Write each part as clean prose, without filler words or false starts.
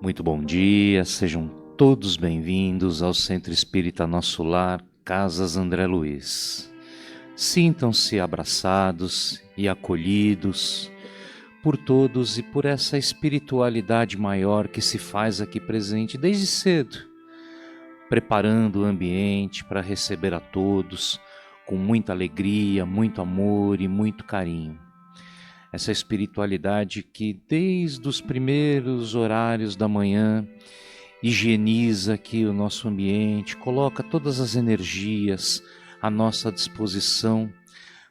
Muito bom dia, sejam todos bem-vindos ao Centro Espírita Nosso Lar, Casas André Luiz. Sintam-se abraçados e acolhidos por todos e por essa espiritualidade maior que se faz aqui presente desde cedo, preparando o ambiente para receber a todos com muita alegria, muito amor e muito carinho. Essa espiritualidade que desde os primeiros horários da manhã higieniza aqui o nosso ambiente, coloca todas as energias à nossa disposição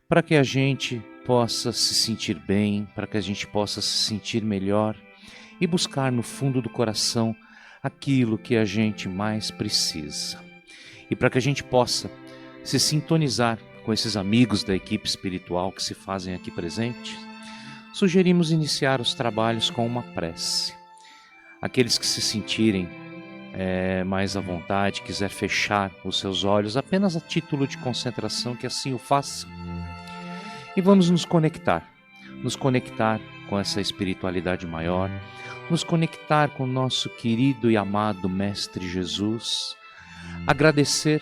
para que a gente possa se sentir bem, para que a gente possa se sentir melhor e buscar no fundo do coração aquilo que a gente mais precisa. E para que a gente possa se sintonizar com esses amigos da equipe espiritual que se fazem aqui presentes, sugerimos iniciar os trabalhos com uma prece. Aqueles que se sentirem mais à vontade, quiser fechar os seus olhos apenas a título de concentração, que assim o façam. E vamos nos conectar com essa espiritualidade maior, nos conectar com o nosso querido e amado Mestre Jesus, agradecer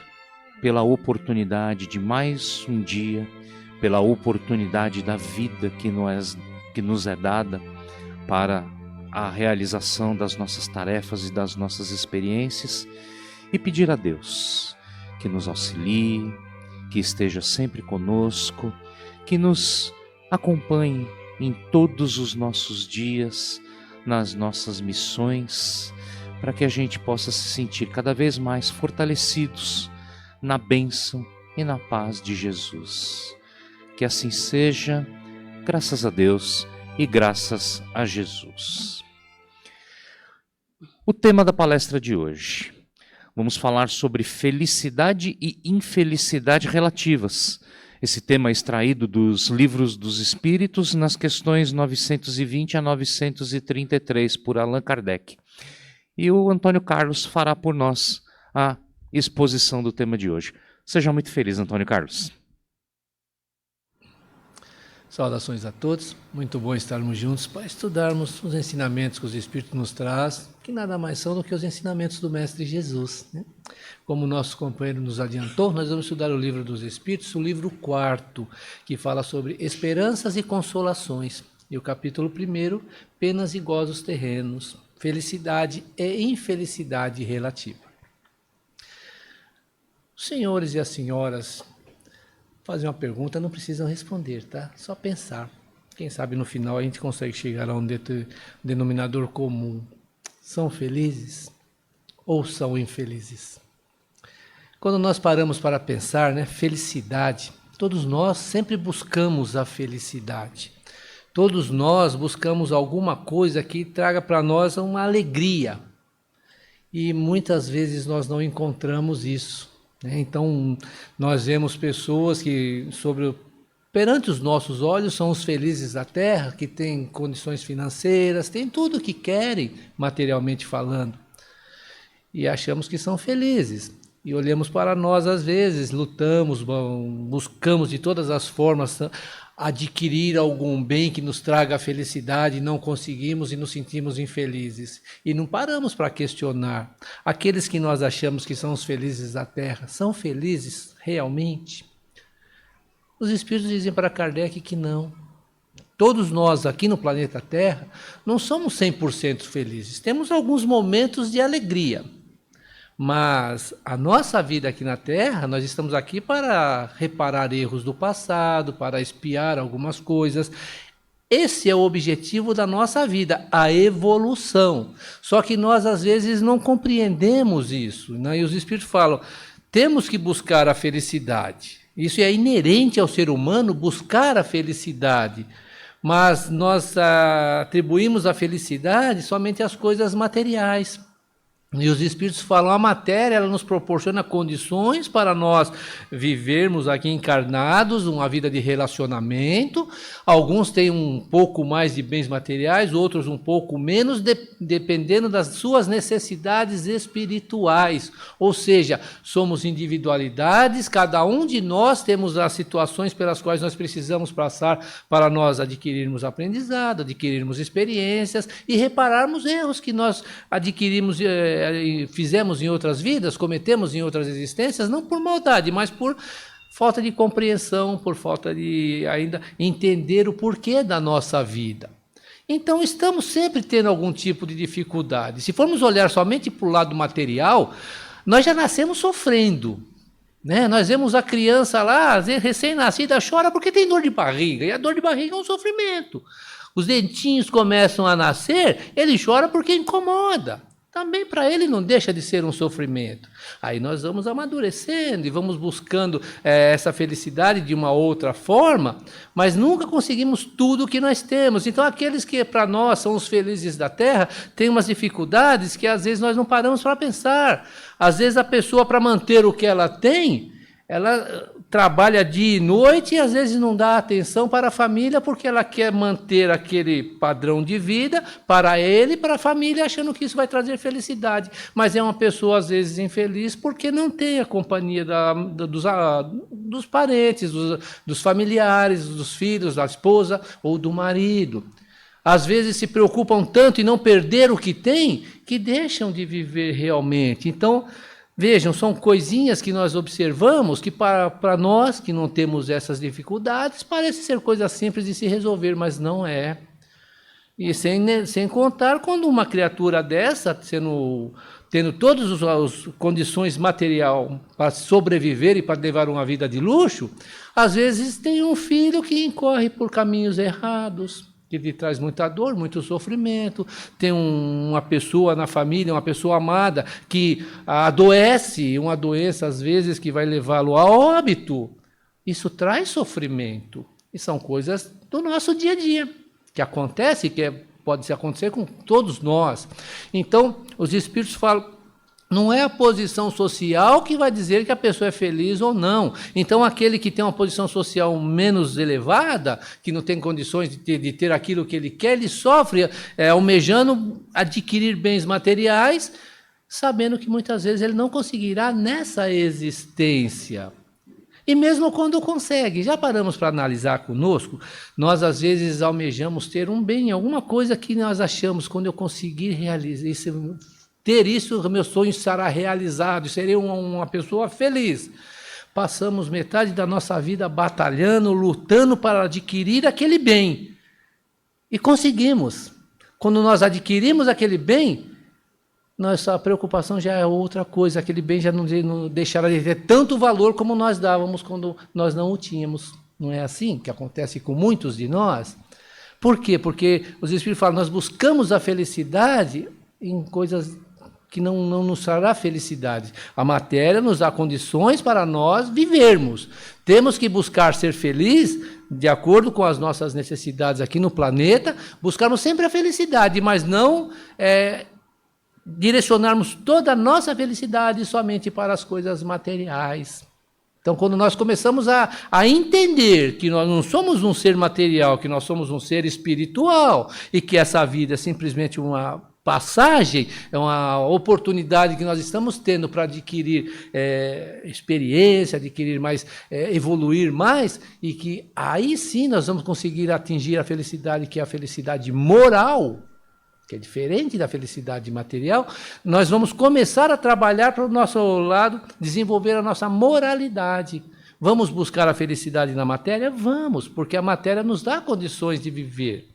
pela oportunidade de mais um dia, pela oportunidade da vida que nos é dada para a realização das nossas tarefas e das nossas experiências, e pedir a Deus que nos auxilie, que esteja sempre conosco, que nos acompanhe em todos os nossos dias, nas nossas missões, para que a gente possa se sentir cada vez mais fortalecidos na bênção e na paz de Jesus. Que assim seja, graças a Deus e graças a Jesus. O tema da palestra de hoje. Vamos falar sobre felicidade e infelicidade relativas. Esse tema é extraído dos Livros dos Espíritos, nas questões 920 a 933, por Allan Kardec. E o Antônio Carlos fará por nós a exposição do tema de hoje. Seja muito feliz, Antônio Carlos. Saudações a todos, muito bom estarmos juntos para estudarmos os ensinamentos que os Espíritos nos trazem, que nada mais são do que os ensinamentos do Mestre Jesus, né? Como o nosso companheiro nos adiantou, nós vamos estudar o Livro dos Espíritos, o livro 4º, que fala sobre esperanças e consolações, e o capítulo 1º, penas e gozos terrenos, felicidade e infelicidade relativa. Os senhores e as senhoras fazer uma pergunta, não precisam responder, tá? Só pensar. Quem sabe no final a gente consegue chegar a um denominador comum. São felizes ou são infelizes? Quando nós paramos para pensar, né, felicidade, todos nós sempre buscamos a felicidade. Todos nós buscamos alguma coisa que traga para nós uma alegria. E muitas vezes nós não encontramos isso. Então, nós vemos pessoas que, perante os nossos olhos, são os felizes da terra, que têm condições financeiras, têm tudo o que querem, materialmente falando, e achamos que são felizes. E olhamos para nós, às vezes, lutamos, buscamos de todas as formas adquirir algum bem que nos traga a felicidade, não conseguimos e nos sentimos infelizes. E não paramos para questionar. Aqueles que nós achamos que são os felizes da Terra, são felizes realmente? Os Espíritos dizem para Kardec que não. Todos nós aqui no planeta Terra não somos 100% felizes. Temos alguns momentos de alegria. Mas a nossa vida aqui na Terra, nós estamos aqui para reparar erros do passado, para espiar algumas coisas. Esse é o objetivo da nossa vida, a evolução. Só que nós, às vezes, não compreendemos isso, né? E os Espíritos falam, temos que buscar a felicidade. Isso é inerente ao ser humano, buscar a felicidade. Mas nós atribuímos a felicidade somente às coisas materiais. E os Espíritos falam, a matéria ela nos proporciona condições para nós vivermos aqui encarnados, uma vida de relacionamento. Alguns têm um pouco mais de bens materiais, outros um pouco menos, dependendo das suas necessidades espirituais. Ou seja, somos individualidades, cada um de nós temos as situações pelas quais nós precisamos passar para nós adquirirmos aprendizado, adquirirmos experiências e repararmos erros que nós adquirimos, fizemos em outras vidas, cometemos em outras existências, não por maldade, mas por falta de compreensão, por falta de ainda entender o porquê da nossa vida. Então, estamos sempre tendo algum tipo de dificuldade. Se formos olhar somente para o lado material, nós já nascemos sofrendo. Né? Nós vemos a criança lá, recém-nascida, chora porque tem dor de barriga, e a dor de barriga é um sofrimento. Os dentinhos começam a nascer, ele chora porque incomoda. Também para ele não deixa de ser um sofrimento. Aí nós vamos amadurecendo e vamos buscando essa felicidade de uma outra forma, mas nunca conseguimos tudo o que nós temos. Então aqueles que para nós são os felizes da Terra, têm umas dificuldades que às vezes nós não paramos para pensar. Às vezes a pessoa, para manter o que ela tem, ela trabalha dia e noite e às vezes não dá atenção para a família porque ela quer manter aquele padrão de vida para ele e para a família, achando que isso vai trazer felicidade. Mas é uma pessoa às vezes infeliz porque não tem a companhia dos parentes, dos familiares, dos filhos, da esposa ou do marido. Às vezes se preocupam tanto em não perder o que têm que deixam de viver realmente. Então, vejam, são coisinhas que nós observamos que para nós que não temos essas dificuldades, parece ser coisa simples de se resolver, mas não é. E sem contar quando uma criatura dessa, tendo todas as condições materiais para sobreviver e para levar uma vida de luxo, às vezes tem um filho que incorre por caminhos errados, que lhe traz muita dor, muito sofrimento. Tem uma pessoa na família, uma pessoa amada, que adoece, uma doença às vezes que vai levá-lo a óbito. Isso traz sofrimento. E são coisas do nosso dia a dia, que acontece, pode acontecer com todos nós. Então, os Espíritos falam, não é a posição social que vai dizer que a pessoa é feliz ou não. Então, aquele que tem uma posição social menos elevada, que não tem condições de ter aquilo que ele quer, ele sofre almejando adquirir bens materiais, sabendo que muitas vezes ele não conseguirá nessa existência. E mesmo quando consegue, já paramos para analisar conosco, nós às vezes almejamos ter um bem, alguma coisa que nós achamos, quando eu conseguir realizar isso, ter isso, meu sonho será realizado, serei uma pessoa feliz. Passamos metade da nossa vida batalhando, lutando para adquirir aquele bem. E conseguimos. Quando nós adquirimos aquele bem, nossa preocupação já é outra coisa. Aquele bem já não deixará de ter tanto valor como nós dávamos quando nós não o tínhamos. Não é assim que acontece com muitos de nós? Por quê? Porque os Espíritos falam, nós buscamos a felicidade em coisas que não nos trará felicidade. A matéria nos dá condições para nós vivermos. Temos que buscar ser feliz de acordo com as nossas necessidades aqui no planeta, buscarmos sempre a felicidade, mas não direcionarmos toda a nossa felicidade somente para as coisas materiais. Então, quando nós começamos a entender que nós não somos um ser material, que nós somos um ser espiritual, e que essa vida é simplesmente uma passagem, é uma oportunidade que nós estamos tendo para adquirir experiência, adquirir mais, evoluir mais, e que aí sim nós vamos conseguir atingir a felicidade, que é a felicidade moral, que é diferente da felicidade material. Nós vamos começar a trabalhar para o nosso lado, desenvolver a nossa moralidade. Vamos buscar a felicidade na matéria? Vamos, porque a matéria nos dá condições de viver.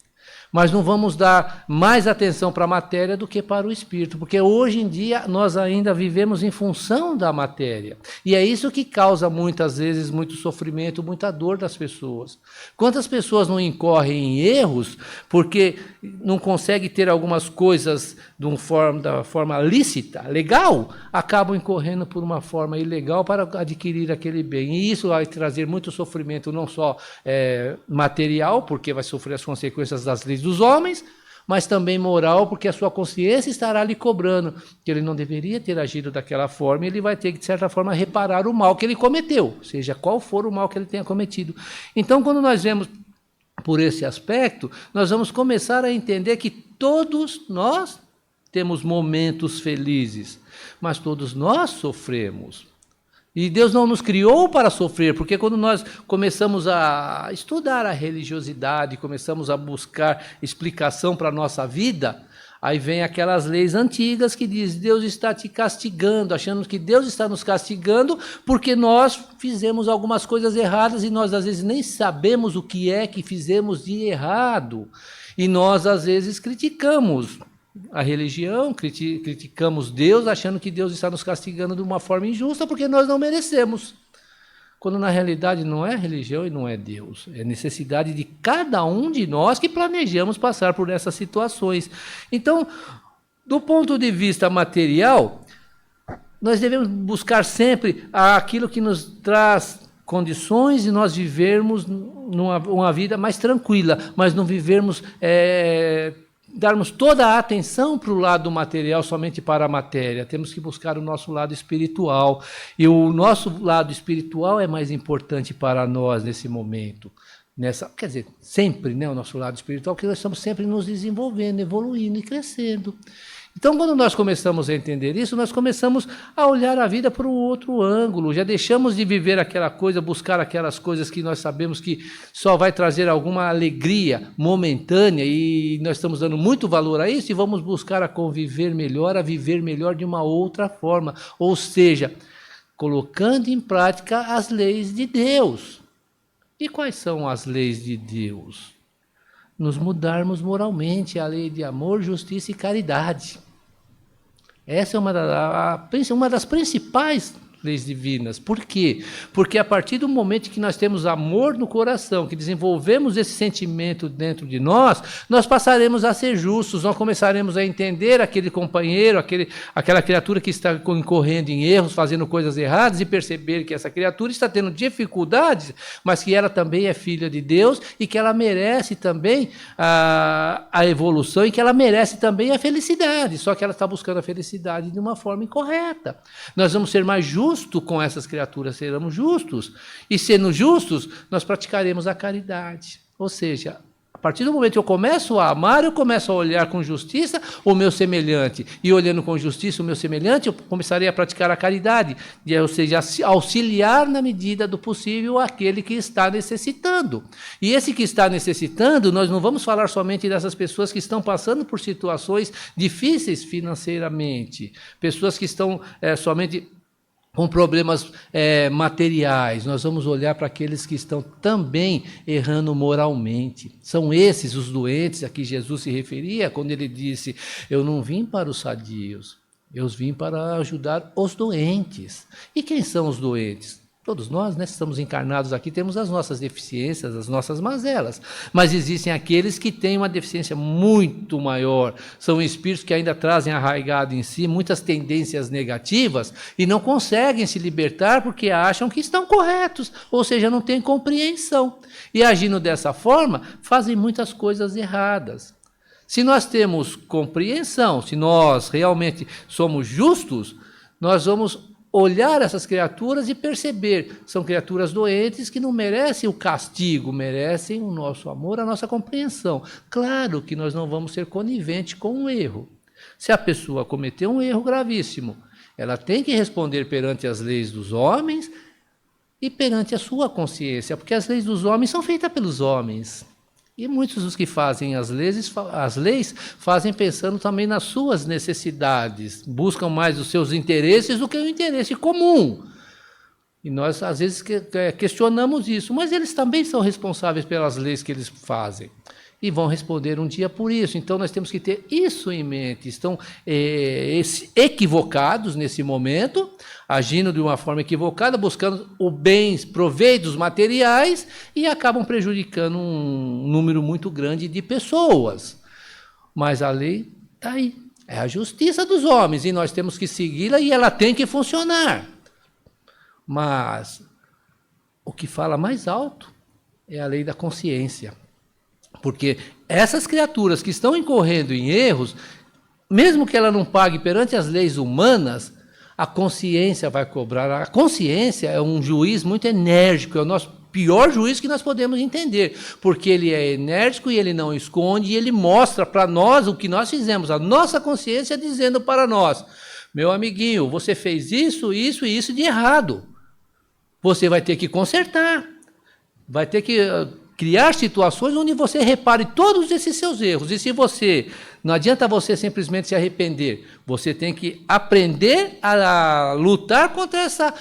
Mas não vamos dar mais atenção para a matéria do que para o espírito, porque hoje em dia nós ainda vivemos em função da matéria. E é isso que causa muitas vezes muito sofrimento, muita dor das pessoas. Quantas pessoas não incorrem em erros porque não conseguem ter algumas coisas da forma lícita, legal, acabam incorrendo por uma forma ilegal para adquirir aquele bem. E isso vai trazer muito sofrimento, não só material, porque vai sofrer as consequências das leis dos homens, mas também moral, porque a sua consciência estará lhe cobrando que ele não deveria ter agido daquela forma, e ele vai ter que, de certa forma, reparar o mal que ele cometeu, seja qual for o mal que ele tenha cometido. Então, quando nós vemos por esse aspecto, nós vamos começar a entender que todos nós temos momentos felizes, mas todos nós sofremos. E Deus não nos criou para sofrer, porque quando nós começamos a estudar a religiosidade, começamos a buscar explicação para a nossa vida, aí vem aquelas leis antigas que diz: Deus está te castigando, achando que Deus está nos castigando porque nós fizemos algumas coisas erradas e nós às vezes nem sabemos o que é que fizemos de errado. E nós às vezes criticamos a religião, criticamos Deus, achando que Deus está nos castigando de uma forma injusta porque nós não merecemos. Quando na realidade não é religião e não é Deus, é necessidade de cada um de nós que planejamos passar por essas situações. Então, do ponto de vista material, nós devemos buscar sempre aquilo que nos traz condições de nós vivermos uma vida mais tranquila, mas não vivermos darmos toda a atenção para o lado material, somente para a matéria. Temos que buscar o nosso lado espiritual. E o nosso lado espiritual é mais importante para nós nesse momento. Quer dizer, sempre, né, o nosso lado espiritual, porque nós estamos sempre nos desenvolvendo, evoluindo e crescendo. Então, quando nós começamos a entender isso, nós começamos a olhar a vida por um outro ângulo, já deixamos de viver aquela coisa, buscar aquelas coisas que nós sabemos que só vai trazer alguma alegria momentânea, e nós estamos dando muito valor a isso, e vamos buscar a conviver melhor, a viver melhor de uma outra forma, ou seja, colocando em prática as leis de Deus. E quais são as leis de Deus? Nos mudarmos moralmente, a lei de amor, justiça e caridade. Essa é uma das principais leis divinas. Por quê? Porque a partir do momento que nós temos amor no coração, que desenvolvemos esse sentimento dentro de nós, nós passaremos a ser justos, nós começaremos a entender aquele companheiro, aquela criatura que está incorrendo em erros, fazendo coisas erradas, e perceber que essa criatura está tendo dificuldades, mas que ela também é filha de Deus e que ela merece também a evolução e que ela merece também a felicidade, só que ela está buscando a felicidade de uma forma incorreta. Nós vamos ser mais justos com essas criaturas, seremos justos, e sendo justos, nós praticaremos a caridade. Ou seja, a partir do momento que eu começo a amar, eu começo a olhar com justiça o meu semelhante, e olhando com justiça o meu semelhante, eu começarei a praticar a caridade, ou seja, auxiliar na medida do possível aquele que está necessitando. E esse que está necessitando, nós não vamos falar somente dessas pessoas que estão passando por situações difíceis financeiramente, pessoas que estão somente com problemas materiais. Nós vamos olhar para aqueles que estão também errando moralmente. São esses os doentes a que Jesus se referia quando ele disse: eu não vim para os sadios, eu vim para ajudar os doentes. E quem são os doentes? Todos nós, né, estamos encarnados aqui, temos as nossas deficiências, as nossas mazelas, mas existem aqueles que têm uma deficiência muito maior, são espíritos que ainda trazem arraigado em si muitas tendências negativas e não conseguem se libertar porque acham que estão corretos, ou seja, não têm compreensão, e agindo dessa forma, fazem muitas coisas erradas. Se nós temos compreensão, se nós realmente somos justos, nós vamos olhar essas criaturas e perceber, são criaturas doentes que não merecem o castigo, merecem o nosso amor, a nossa compreensão. Claro que nós não vamos ser coniventes com o erro. Se a pessoa cometeu um erro gravíssimo, ela tem que responder perante as leis dos homens e perante a sua consciência, porque as leis dos homens são feitas pelos homens. E muitos dos que fazem as leis fazem pensando também nas suas necessidades, buscam mais os seus interesses do que o interesse comum. E nós, às vezes, questionamos isso, mas eles também são responsáveis pelas leis que eles fazem. E vão responder um dia por isso. Então, nós temos que ter isso em mente. Estão equivocados nesse momento, agindo de uma forma equivocada, buscando proveitos materiais e acabam prejudicando um número muito grande de pessoas. Mas a lei está aí. É a justiça dos homens e nós temos que segui-la e ela tem que funcionar. Mas o que fala mais alto é a lei da consciência. Porque essas criaturas que estão incorrendo em erros, mesmo que ela não pague perante as leis humanas, a consciência vai cobrar. A consciência é um juiz muito enérgico, é o nosso pior juiz que nós podemos entender, porque ele é enérgico e ele não esconde, e ele mostra para nós o que nós fizemos, a nossa consciência dizendo para nós: meu amiguinho, você fez isso, isso e isso de errado. Você vai ter que consertar, vai ter que criar situações onde você repare todos esses seus erros. E se você, não adianta você simplesmente se arrepender, você tem que aprender a lutar contra essa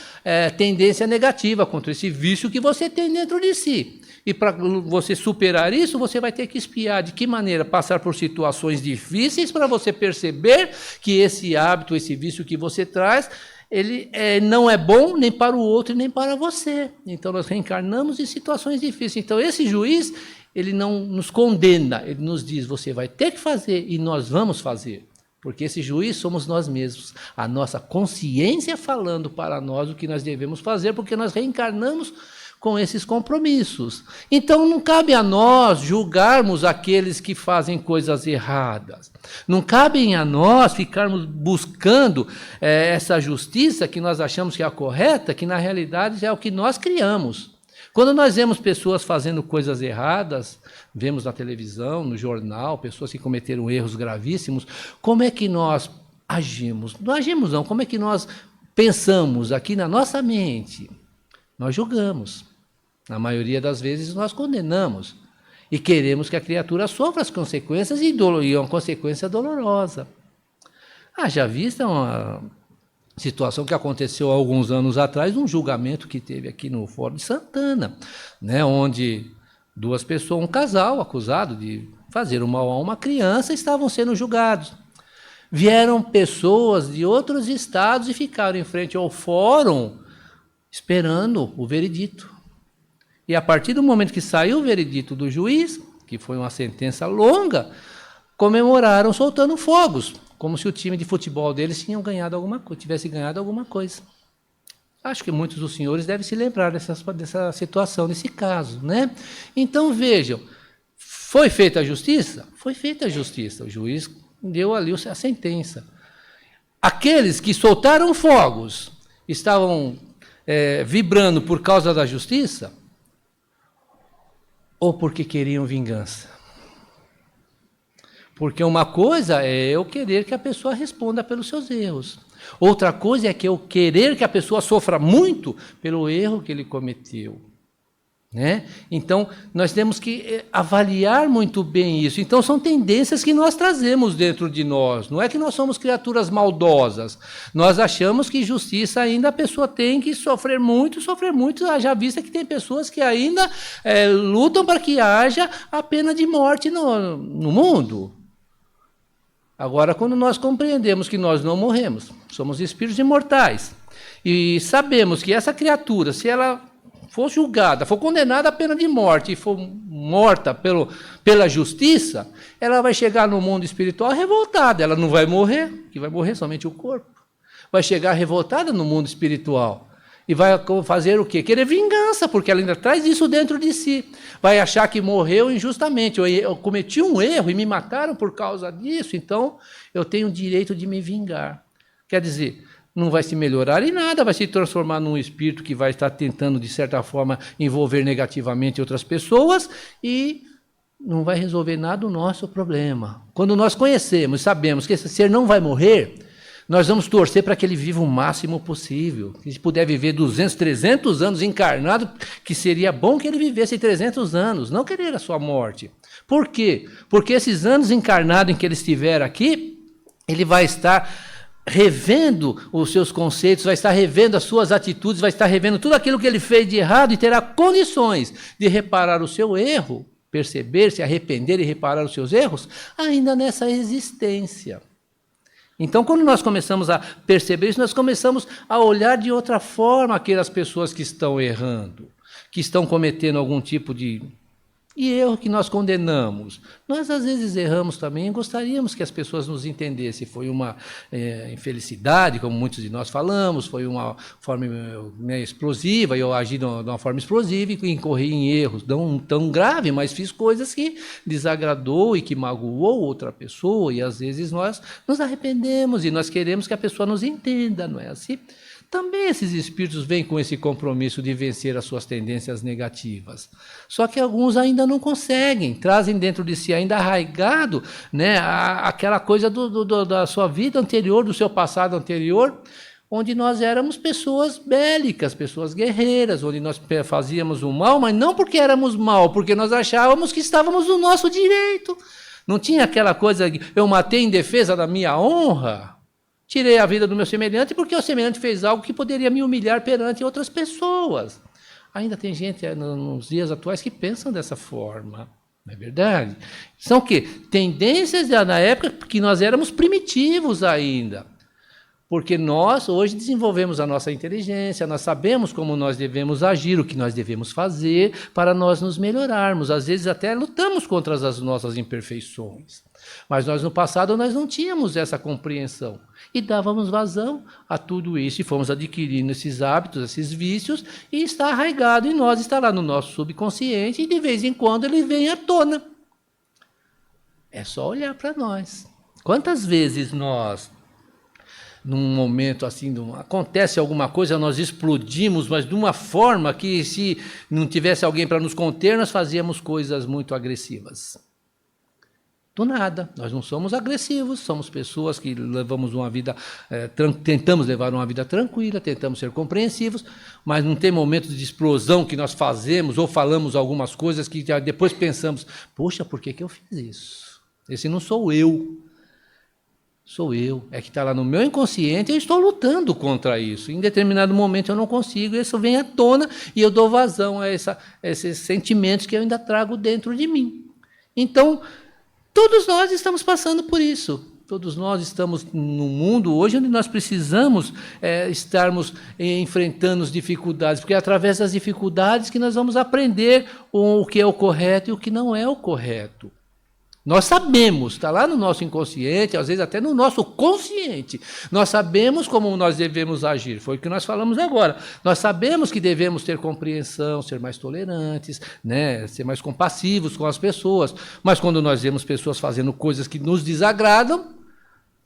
tendência negativa, contra esse vício que você tem dentro de si. E para você superar isso, você vai ter que espiar de que maneira passar por situações difíceis para você perceber que esse hábito, esse vício que você traz, ele não é bom nem para o outro nem para você. Então, nós reencarnamos em situações difíceis. Então, esse juiz, ele não nos condena, ele nos diz: você vai ter que fazer e nós vamos fazer. Porque esse juiz somos nós mesmos. A nossa consciência falando para nós o que nós devemos fazer, porque nós reencarnamos com esses compromissos. Então, não cabe a nós julgarmos aqueles que fazem coisas erradas. Não cabe a nós ficarmos buscando essa justiça que nós achamos que é a correta, que na realidade é o que nós criamos. Quando nós vemos pessoas fazendo coisas erradas, vemos na televisão, no jornal, pessoas que cometeram erros gravíssimos, como é que nós agimos? Não agimos não, como é que nós pensamos aqui na nossa mente? Nós julgamos. Na maioria das vezes nós condenamos e queremos que a criatura sofra as consequências e uma consequência dolorosa. Já vista uma situação que aconteceu há alguns anos atrás, um julgamento que teve aqui no Fórum de Santana, né, onde duas pessoas, um casal acusado de fazer o mal a uma criança, estavam sendo julgados. Vieram pessoas de outros estados e ficaram em frente ao fórum esperando o veredito. E a partir do momento que saiu o veredito do juiz, que foi uma sentença longa, comemoraram soltando fogos, como se o time de futebol deles tivesse ganhado alguma coisa. Acho que muitos dos senhores devem se lembrar dessa situação, desse caso, né? Então, vejam, foi feita a justiça? Foi feita a justiça. O juiz deu ali a sentença. Aqueles que soltaram fogos estavam vibrando por causa da justiça ou porque queriam vingança? Porque uma coisa é eu querer que a pessoa responda pelos seus erros. Outra coisa é que eu querer que a pessoa sofra muito pelo erro que ele cometeu. Né? Então, nós temos que avaliar muito bem isso. Então, são tendências que nós trazemos dentro de nós. Não é que nós somos criaturas maldosas. Nós achamos que justiça ainda a pessoa tem que sofrer muito, haja vista que tem pessoas que ainda lutam para que haja a pena de morte no mundo. Agora, quando nós compreendemos que nós não morremos, somos espíritos imortais, e sabemos que essa criatura, se ela for julgada, for condenada à pena de morte e for morta pela justiça, ela vai chegar no mundo espiritual revoltada. Ela não vai morrer, que vai morrer somente o corpo. Vai chegar revoltada no mundo espiritual e vai fazer o quê? Querer vingança, porque ela ainda traz isso dentro de si. Vai achar que morreu injustamente. Eu cometi um erro e me mataram por causa disso, então eu tenho o direito de me vingar. Quer dizer, não vai se melhorar em nada, vai se transformar num espírito que vai estar tentando, de certa forma, envolver negativamente outras pessoas e não vai resolver nada o nosso problema. Quando nós conhecemos, sabemos que esse ser não vai morrer, nós vamos torcer para que ele viva o máximo possível. Se puder viver 200, 300 anos encarnado, que seria bom que ele vivesse 300 anos, não querer a sua morte. Por quê? Porque esses anos encarnados em que ele estiver aqui, ele vai estar revendo os seus conceitos, vai estar revendo as suas atitudes, vai estar revendo tudo aquilo que ele fez de errado e terá condições de reparar o seu erro, perceber, se arrepender e reparar os seus erros, ainda nessa existência. Então, quando nós começamos a perceber isso, nós começamos a olhar de outra forma aquelas pessoas que estão errando, que estão cometendo algum tipo de E erro que nós condenamos. Nós, às vezes, erramos também e gostaríamos que as pessoas nos entendessem. Foi uma infelicidade, como muitos de nós falamos, foi uma forma explosiva, eu agi de uma forma explosiva e incorri em erros, não tão grave, mas fiz coisas que desagradou e que magoou outra pessoa, e às vezes nós nos arrependemos e nós queremos que a pessoa nos entenda, não é assim? Também esses espíritos vêm com esse compromisso de vencer as suas tendências negativas. Só que alguns ainda não conseguem, trazem dentro de si ainda arraigado, né, aquela coisa da sua vida anterior, do seu passado anterior, onde nós éramos pessoas bélicas, pessoas guerreiras, onde nós fazíamos o mal, mas não porque éramos mal, porque nós achávamos que estávamos no nosso direito. Não tinha aquela coisa, eu matei em defesa da minha honra. Tirei a vida do meu semelhante porque o semelhante fez algo que poderia me humilhar perante outras pessoas. Ainda tem gente nos dias atuais que pensam dessa forma, não é verdade? São o quê? Tendências na época que nós éramos primitivos ainda. Porque nós hoje desenvolvemos a nossa inteligência, nós sabemos como nós devemos agir, o que nós devemos fazer para nós nos melhorarmos. Às vezes até lutamos contra as nossas imperfeições. Mas nós no passado nós não tínhamos essa compreensão. E dávamos vazão a tudo isso e fomos adquirindo esses hábitos, esses vícios, e está arraigado em nós, está lá no nosso subconsciente e de vez em quando ele vem à tona. É só olhar para nós. Quantas vezes nós, num momento assim, acontece alguma coisa, nós explodimos, mas de uma forma que se não tivesse alguém para nos conter, nós fazíamos coisas muito agressivas. Do nada, nós não somos agressivos, somos pessoas que levamos uma vida, tentamos levar uma vida tranquila, tentamos ser compreensivos, mas não tem momentos de explosão que nós fazemos ou falamos algumas coisas que depois pensamos, poxa, por que eu fiz isso? Esse não sou eu. Sou eu, é que está lá no meu inconsciente, eu estou lutando contra isso. Em determinado momento eu não consigo, isso vem à tona e eu dou vazão a esses sentimentos que eu ainda trago dentro de mim. Então, todos nós estamos passando por isso. Todos nós estamos num mundo hoje onde nós precisamos estarmos enfrentando as dificuldades, porque é através das dificuldades que nós vamos aprender o que é o correto e o que não é o correto. Nós sabemos, está lá no nosso inconsciente, às vezes até no nosso consciente, nós sabemos como nós devemos agir, foi o que nós falamos agora. Nós sabemos que devemos ter compreensão, ser mais tolerantes, né, ser mais compassivos com as pessoas, mas quando nós vemos pessoas fazendo coisas que nos desagradam,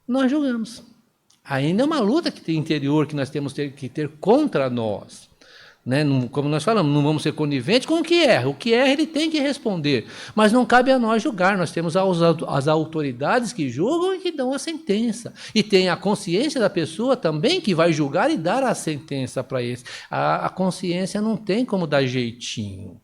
nós julgamos. Ainda é uma luta interior que nós temos que ter contra nós. Né? Como nós falamos, não vamos ser coniventes com o que erra. O que erra ele tem que responder. Mas não cabe a nós julgar. Nós temos as autoridades que julgam e que dão a sentença. E tem a consciência da pessoa também que vai julgar e dar a sentença para eles. A consciência não tem como dar jeitinho.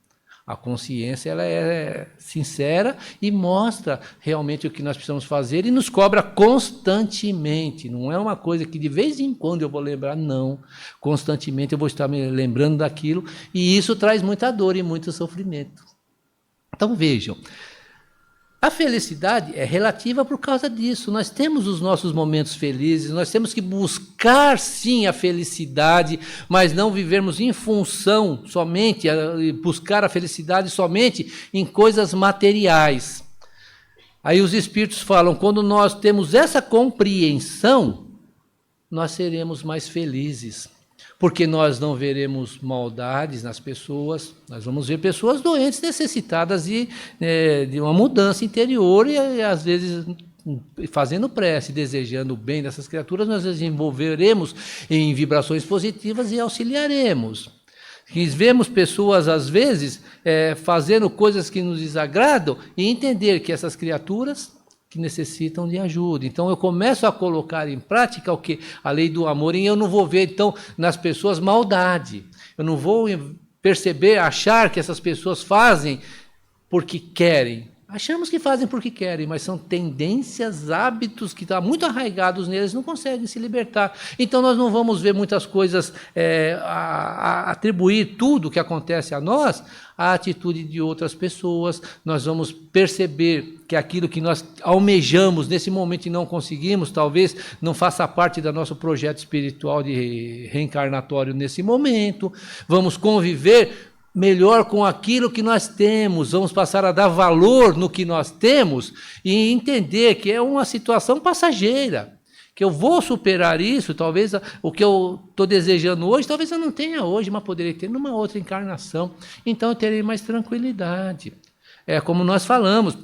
A consciência ela é sincera e mostra realmente o que nós precisamos fazer e nos cobra constantemente. Não é uma coisa que de vez em quando eu vou lembrar, não. Constantemente eu vou estar me lembrando daquilo e isso traz muita dor e muito sofrimento. Então vejam, a felicidade é relativa por causa disso. Nós temos os nossos momentos felizes, nós temos que buscar sim a felicidade, mas não vivermos em função somente, buscar a felicidade somente em coisas materiais. Aí os espíritos falam, quando nós temos essa compreensão, nós seremos mais felizes. Porque nós não veremos maldades nas pessoas, nós vamos ver pessoas doentes, necessitadas de uma mudança interior e às vezes fazendo prece, desejando o bem dessas criaturas, nós desenvolveremos em vibrações positivas e auxiliaremos. E vemos pessoas, às vezes, fazendo coisas que nos desagradam e entender que essas criaturas que necessitam de ajuda. Então eu começo a colocar em prática o que? A lei do amor, e eu não vou ver então nas pessoas maldade. Eu não vou perceber, achar que essas pessoas fazem porque querem. Achamos que fazem porque querem, mas são tendências, hábitos que estão muito arraigados neles, não conseguem se libertar. Então nós não vamos ver muitas coisas, atribuir tudo o que acontece a nós à atitude de outras pessoas. Nós vamos perceber que aquilo que nós almejamos nesse momento e não conseguimos, talvez não faça parte do nosso projeto espiritual de reencarnatório nesse momento. Vamos conviver melhor com aquilo que nós temos, vamos passar a dar valor no que nós temos e entender que é uma situação passageira, que eu vou superar isso, talvez o que eu estou desejando hoje, talvez eu não tenha hoje, mas poderia ter numa outra encarnação. Então eu terei mais tranquilidade. É como nós falamos,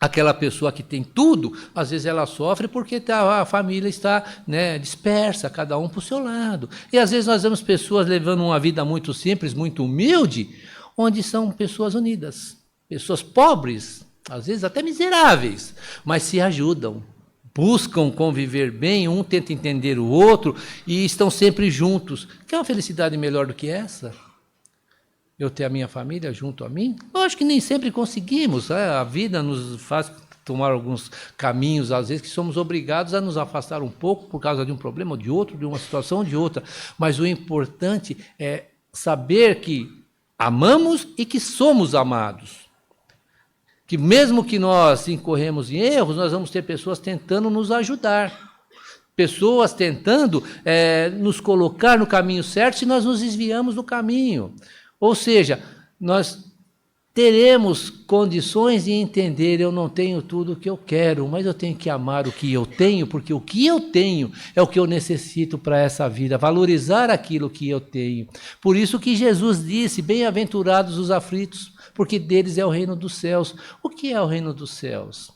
aquela pessoa que tem tudo, às vezes ela sofre porque a família está, né, dispersa, cada um para o seu lado. E às vezes nós vemos pessoas levando uma vida muito simples, muito humilde, onde são pessoas unidas, pessoas pobres, às vezes até miseráveis, mas se ajudam, buscam conviver bem, um tenta entender o outro e estão sempre juntos. Quer uma felicidade melhor do que essa? Eu ter a minha família junto a mim? Lógico que nem sempre conseguimos, a vida nos faz tomar alguns caminhos, às vezes, que somos obrigados a nos afastar um pouco por causa de um problema ou de outro, de uma situação ou de outra. Mas o importante é saber que amamos e que somos amados. Que mesmo que nós incorremos em erros, nós vamos ter pessoas tentando nos ajudar. Pessoas tentando nos colocar no caminho certo se nós nos desviamos do caminho. Ou seja, nós teremos condições de entender, eu não tenho tudo o que eu quero, mas eu tenho que amar o que eu tenho, porque o que eu tenho é o que eu necessito para essa vida, valorizar aquilo que eu tenho. Por isso que Jesus disse, bem-aventurados os aflitos, porque deles é o reino dos céus. O que é o reino dos céus?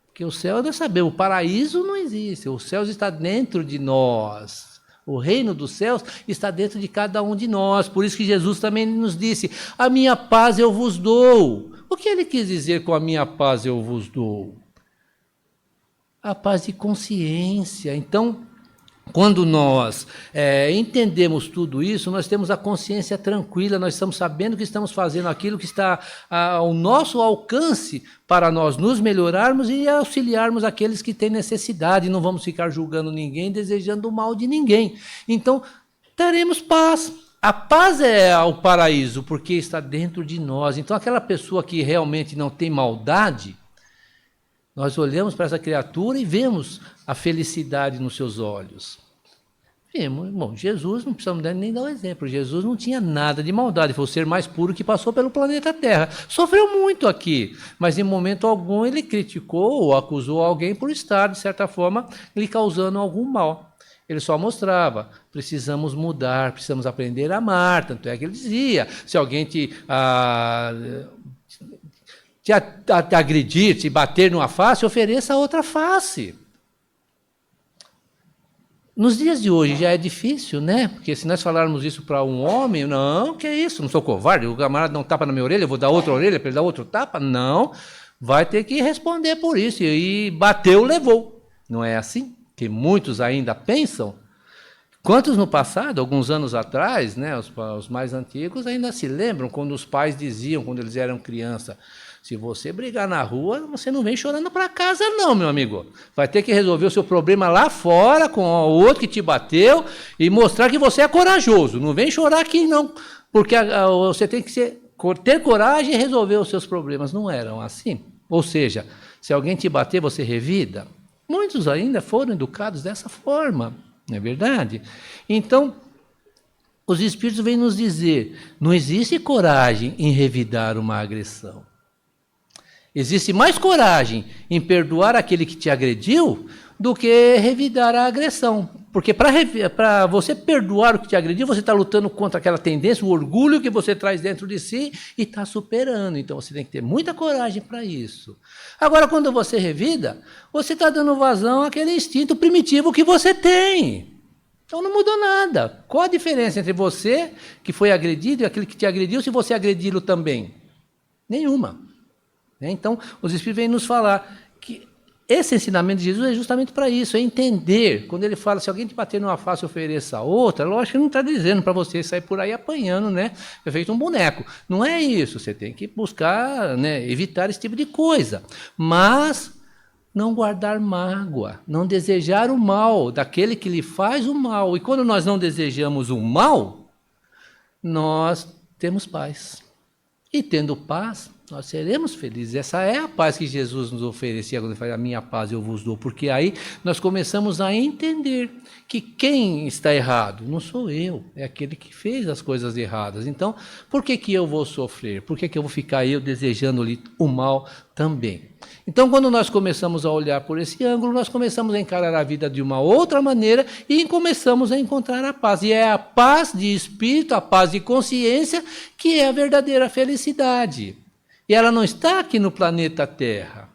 Porque o céu, nós sabemos, o paraíso não existe, o céu está dentro de nós. O reino dos céus está dentro de cada um de nós. Por isso que Jesus também nos disse, a minha paz eu vos dou. O que ele quis dizer com a minha paz eu vos dou? A paz de consciência. Então, quando nós entendemos tudo isso, nós temos a consciência tranquila, nós estamos sabendo que estamos fazendo aquilo que está ao nosso alcance para nós nos melhorarmos e auxiliarmos aqueles que têm necessidade. Não vamos ficar julgando ninguém, desejando o mal de ninguém. Então, teremos paz. A paz é o paraíso, porque está dentro de nós. Então, aquela pessoa que realmente não tem maldade, nós olhamos para essa criatura e vemos a felicidade nos seus olhos. Vemos, bom, Jesus, não precisamos nem dar um exemplo, Jesus não tinha nada de maldade, foi o ser mais puro que passou pelo planeta Terra. Sofreu muito aqui, mas em momento algum ele criticou ou acusou alguém por estar, de certa forma, lhe causando algum mal. Ele só mostrava, precisamos mudar, precisamos aprender a amar, tanto é que ele dizia, se alguém te agredir, te bater numa face, ofereça a outra face. Nos dias de hoje já é difícil, né? Porque se nós falarmos isso para um homem, não, que é isso, não sou covarde, o camarada dá um tapa na minha orelha, eu vou dar outra orelha para ele dar outro tapa? Não, vai ter que responder por isso, e bateu, levou. Não é assim? Que muitos ainda pensam. Quantos no passado, alguns anos atrás, né, os mais antigos ainda se lembram quando os pais diziam, quando eles eram criança, se você brigar na rua, você não vem chorando para casa não, meu amigo. Vai ter que resolver o seu problema lá fora com o outro que te bateu e mostrar que você é corajoso. Não vem chorar aqui não, porque você tem que ter coragem e resolver os seus problemas. Não eram assim. Ou seja, se alguém te bater, você revida. Muitos ainda foram educados dessa forma, não é verdade? Então, os Espíritos vêm nos dizer, não existe coragem em revidar uma agressão. Existe mais coragem em perdoar aquele que te agrediu do que revidar a agressão. Porque para você perdoar o que te agrediu, você está lutando contra aquela tendência, o orgulho que você traz dentro de si e está superando. Então você tem que ter muita coragem para isso. Agora, quando você revida, você está dando vazão àquele instinto primitivo que você tem. Então não mudou nada. Qual a diferença entre você, que foi agredido, e aquele que te agrediu, se você agredi-lo também? Nenhuma. Então, os Espíritos vêm nos falar que esse ensinamento de Jesus é justamente para isso, é entender. Quando ele fala, se alguém te bater numa face, ofereça a outra, lógico que não está dizendo para você sair por aí apanhando, né? É feito um boneco. Não é isso, você tem que buscar, né, evitar esse tipo de coisa. Mas não guardar mágoa, não desejar o mal daquele que lhe faz o mal. E quando nós não desejamos o mal, nós temos paz. E tendo paz, nós seremos felizes. Essa é a paz que Jesus nos oferecia quando ele fala, a minha paz eu vos dou, porque aí nós começamos a entender que quem está errado não sou eu, é aquele que fez as coisas erradas. Então, por que eu vou sofrer? Por que eu vou ficar eu desejando-lhe o mal também? Então, quando nós começamos a olhar por esse ângulo, nós começamos a encarar a vida de uma outra maneira e começamos a encontrar a paz. E é a paz de espírito, a paz de consciência, que é a verdadeira felicidade. E ela não está aqui no planeta Terra,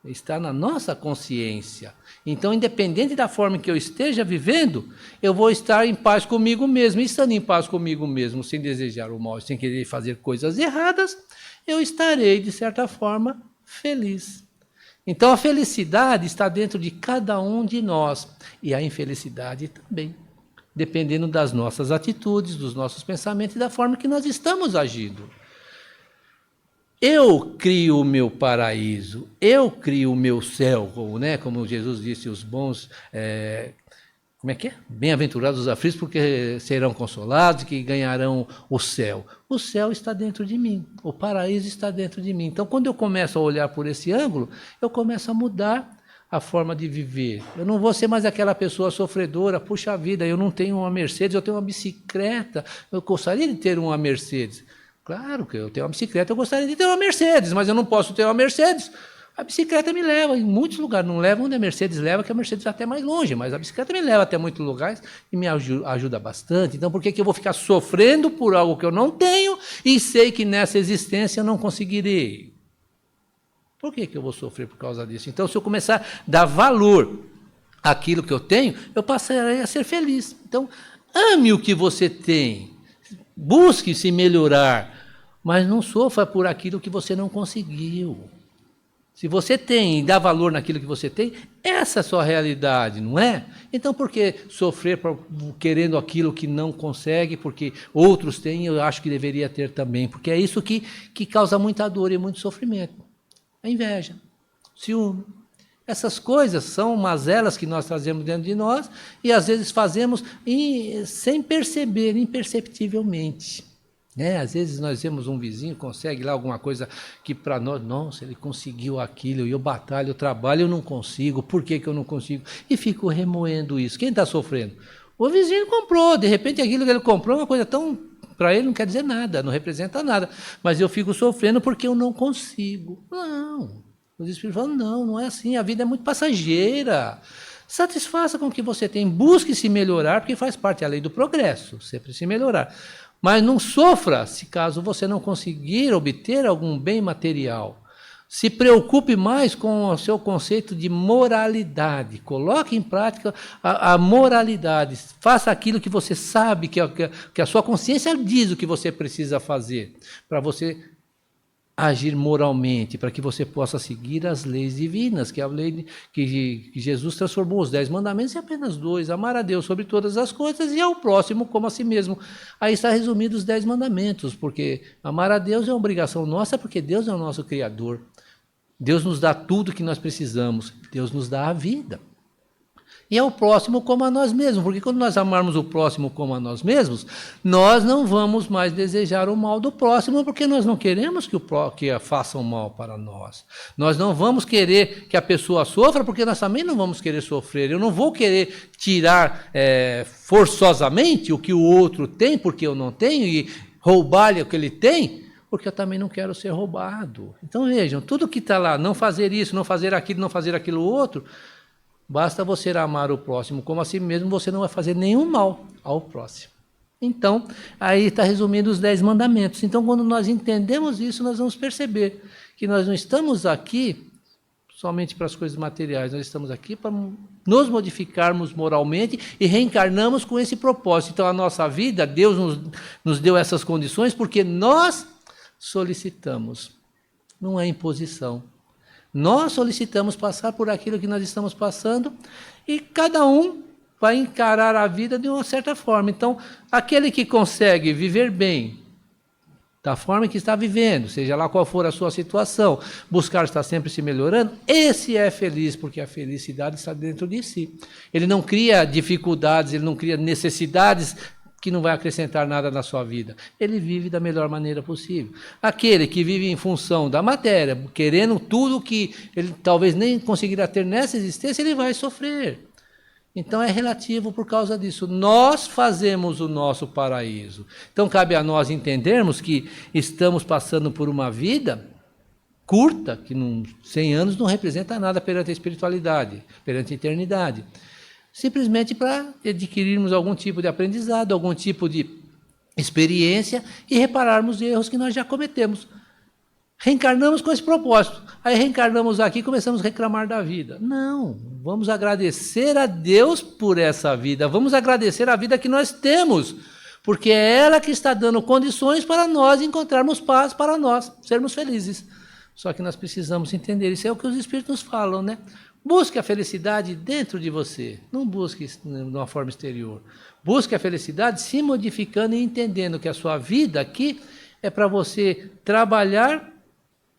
está na nossa consciência. Então, independente da forma que eu esteja vivendo, eu vou estar em paz comigo mesmo. E estando em paz comigo mesmo, sem desejar o mal, sem querer fazer coisas erradas, eu estarei, de certa forma, feliz. Então, a felicidade está dentro de cada um de nós. E a infelicidade também, dependendo das nossas atitudes, dos nossos pensamentos e da forma que nós estamos agindo. Eu crio o meu paraíso, eu crio o meu céu, né? Como Jesus disse, os bons, como é que é? Bem-aventurados os aflitos, porque serão consolados, que ganharão o céu. O céu está dentro de mim, o paraíso está dentro de mim. Então, quando eu começo a olhar por esse ângulo, eu começo a mudar a forma de viver. Eu não vou ser mais aquela pessoa sofredora, puxa vida, eu não tenho uma Mercedes, eu tenho uma bicicleta, eu gostaria de ter uma Mercedes. Claro que eu tenho uma bicicleta, eu gostaria de ter uma Mercedes, mas eu não posso ter uma Mercedes. A bicicleta me leva em muitos lugares, não leva onde a Mercedes leva, que a Mercedes vai até mais longe, mas a bicicleta me leva até muitos lugares e me ajuda bastante. Então, por que eu vou ficar sofrendo por algo que eu não tenho e sei que nessa existência eu não conseguirei? Por que eu vou sofrer por causa disso? Então, se eu começar a dar valor àquilo que eu tenho, eu passarei a ser feliz. Então, ame o que você tem. Busque se melhorar, mas não sofra por aquilo que você não conseguiu. Se você tem e dá valor naquilo que você tem, essa é a sua realidade, não é? Então, por que sofrer querendo aquilo que não consegue, porque outros têm, eu acho que deveria ter também, porque é isso que causa muita dor e muito sofrimento. A inveja, ciúme. Essas coisas são mazelas que nós trazemos dentro de nós e às vezes fazemos sem perceber, imperceptivelmente. Às vezes nós vemos um vizinho, consegue lá alguma coisa que para nós, nossa, ele conseguiu aquilo, eu batalho, eu trabalho, eu não consigo, por que eu não consigo? E fico remoendo isso. Quem está sofrendo? O vizinho comprou, de repente aquilo que ele comprou é uma coisa tão... Para ele não quer dizer nada, não representa nada, mas eu fico sofrendo porque eu não consigo. Não. Os espíritos falam, não é assim, a vida é muito passageira. Satisfaça com o que você tem, busque se melhorar, porque faz parte da lei do progresso, sempre se melhorar. Mas não sofra se caso você não conseguir obter algum bem material. Se preocupe mais com o seu conceito de moralidade. Coloque em prática a moralidade. Faça aquilo que você sabe, que a sua consciência diz o que você precisa fazer, para você agir moralmente, para que você possa seguir as leis divinas, que é a lei que Jesus transformou os 10 mandamentos em apenas 2, amar a Deus sobre todas as coisas e ao próximo como a si mesmo. Aí está resumido os 10 mandamentos, porque amar a Deus é uma obrigação nossa, porque Deus é o nosso Criador. Deus nos dá tudo que nós precisamos, Deus nos dá a vida. E é o próximo como a nós mesmos, porque quando nós amarmos o próximo como a nós mesmos, nós não vamos mais desejar o mal do próximo, porque nós não queremos que façam mal para nós. Nós não vamos querer que a pessoa sofra, porque nós também não vamos querer sofrer. Eu não vou querer tirar forçosamente o que o outro tem, porque eu não tenho, e roubar-lhe o que ele tem, porque eu também não quero ser roubado. Então vejam, tudo que está lá, não fazer isso, não fazer aquilo outro, basta você amar o próximo como a si mesmo, você não vai fazer nenhum mal ao próximo. Então, aí está resumindo os 10 mandamentos. Então, quando nós entendemos isso, nós vamos perceber que nós não estamos aqui somente para as coisas materiais, nós estamos aqui para nos modificarmos moralmente e reencarnamos com esse propósito. Então, a nossa vida, Deus nos deu essas condições porque nós solicitamos, não é imposição. Nós solicitamos passar por aquilo que nós estamos passando e cada um vai encarar a vida de uma certa forma. Então, aquele que consegue viver bem, da forma que está vivendo, seja lá qual for a sua situação, buscar estar sempre se melhorando, esse é feliz, porque a felicidade está dentro de si. Ele não cria dificuldades, ele não cria necessidades que não vai acrescentar nada na sua vida. Ele vive da melhor maneira possível. Aquele que vive em função da matéria, querendo tudo que ele talvez nem conseguirá ter nessa existência, ele vai sofrer. Então é relativo por causa disso. Nós fazemos o nosso paraíso. Então cabe a nós entendermos que estamos passando por uma vida curta, que 100 anos não representa nada perante a espiritualidade, perante a eternidade. Simplesmente para adquirirmos algum tipo de aprendizado, algum tipo de experiência e repararmos erros que nós já cometemos. Reencarnamos com esse propósito. Aí reencarnamos aqui e começamos a reclamar da vida. Não, vamos agradecer a Deus por essa vida. Vamos agradecer a vida que nós temos, porque é ela que está dando condições para nós encontrarmos paz, para nós sermos felizes. Só que nós precisamos entender, isso é o que os Espíritos falam, né? Busque a felicidade dentro de você, não busque de uma forma exterior. Busque a felicidade se modificando e entendendo que a sua vida aqui é para você trabalhar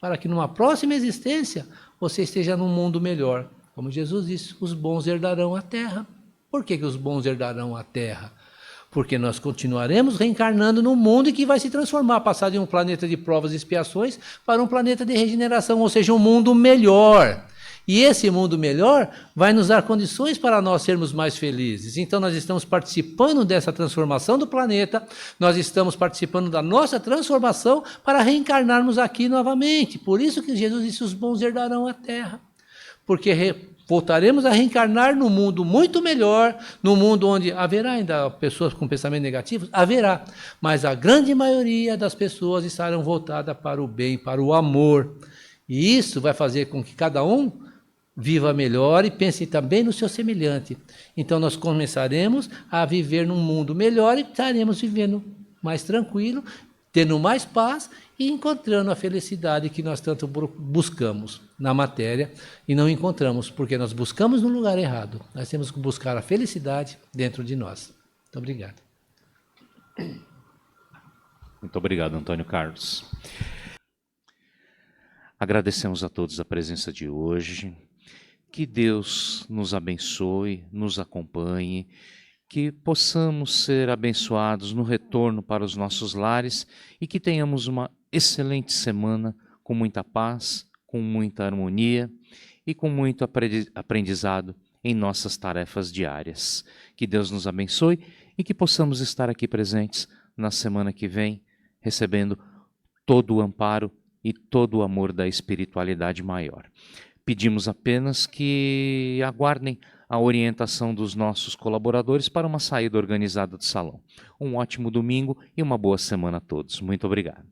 para que numa próxima existência você esteja num mundo melhor. Como Jesus disse, os bons herdarão a terra. Por que os bons herdarão a terra? Porque nós continuaremos reencarnando num mundo que vai se transformar, passar de um planeta de provas e expiações para um planeta de regeneração, ou seja, um mundo melhor. E esse mundo melhor vai nos dar condições para nós sermos mais felizes. Então nós estamos participando dessa transformação do planeta, nós estamos participando da nossa transformação para reencarnarmos aqui novamente. Por isso que Jesus disse, os bons herdarão a terra. Porque voltaremos a reencarnar num mundo muito melhor, num mundo onde haverá ainda pessoas com pensamentos negativos? Haverá. Mas a grande maioria das pessoas estarão voltadas para o bem, para o amor. E isso vai fazer com que cada um viva melhor e pense também no seu semelhante. Então nós começaremos a viver num mundo melhor e estaremos vivendo mais tranquilo, tendo mais paz e encontrando a felicidade que nós tanto buscamos na matéria e não encontramos, porque nós buscamos no lugar errado. Nós temos que buscar a felicidade dentro de nós. Muito obrigado. Muito obrigado, Antônio Carlos. Agradecemos a todos a presença de hoje. Que Deus nos abençoe, nos acompanhe, que possamos ser abençoados no retorno para os nossos lares e que tenhamos uma excelente semana com muita paz, com muita harmonia e com muito aprendizado em nossas tarefas diárias. Que Deus nos abençoe e que possamos estar aqui presentes na semana que vem, recebendo todo o amparo e todo o amor da espiritualidade maior. Pedimos apenas que aguardem a orientação dos nossos colaboradores para uma saída organizada do salão. Um ótimo domingo e uma boa semana a todos. Muito obrigado.